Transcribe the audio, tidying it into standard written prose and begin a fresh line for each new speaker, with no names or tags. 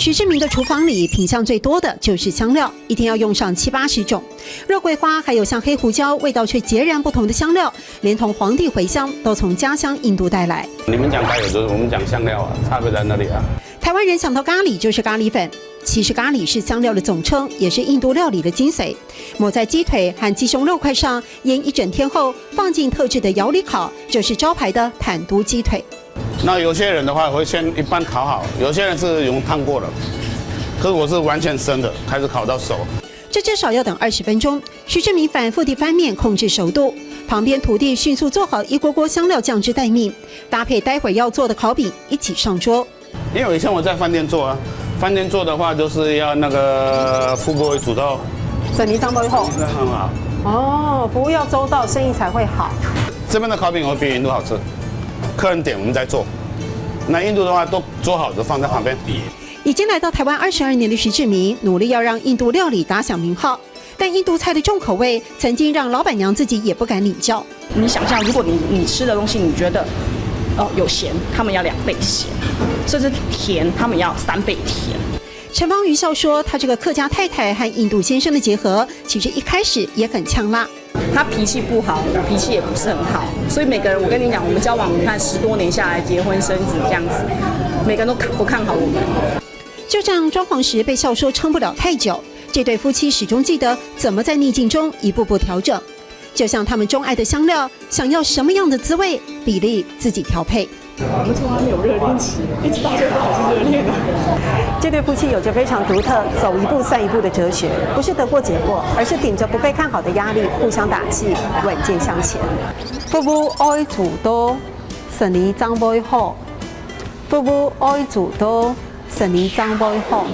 徐志明的厨房里品相最多的就是香料，一天要用上70-80种。肉桂花还有像黑胡椒，味道却截然不同的香料，连同皇帝茴香都从家乡印度带来。
你们讲咖喱，就是我们讲香料啊，差别在哪里啊？
台湾人想到咖喱就是咖喱粉，其实咖喱是香料的总称，也是印度料理的精髓。抹在鸡腿和鸡胸肉块上，腌1整天后，放进特制的窑里烤，就是招牌的坦都鸡腿。
那有些人的话会先一般烤好，有些人是用烫过的，可是我是完全生的，开始烤到熟。
这至少要等20分钟。徐志明反复地翻面控制熟度，旁边徒弟迅速做好一锅锅香料酱汁待命，搭配待会儿要做的烤饼一起上桌。
因为以前我在饭店做啊，饭店做的话就是要那个服务为主导，
整泥张都好，
那很好。
哦，服务要周到，生意才会好。
这边的烤饼会比印度好吃，客人点我们再做。那印度的话都做好的放在旁边。
已经来到台湾22年的徐志明，努力要让印度料理打响名号。但印度菜的重口味，曾经让老板娘自己也不敢领教。
你想象，如果你吃的东西，你觉得有咸，他们要2倍咸，甚至甜，他们要3倍甜。
陈芳瑜笑说，她这个客家太太和印度先生的结合，其实一开始也很呛辣。
他脾气不好，我脾气也不是很好，所以每个人，我跟你讲，我们交往，你看10多年下来，结婚生子这样子，每个人都不看好我们。
就这样装潢时被笑说撑不了太久，这对夫妻始终记得怎么在逆境中一步步调整。就像他们钟爱的香料，想要什么样的滋味，比例自己调配。
我们从来没有热恋期，一直到现在还是热恋的。
这对夫妻有着非常独特走一步算一步的哲学，不是得过且过，而是顶着不被看好的压力，互相打气，稳健向前。夫婦愛做多，十年爭杯好。夫婦愛做多，十年爭杯好。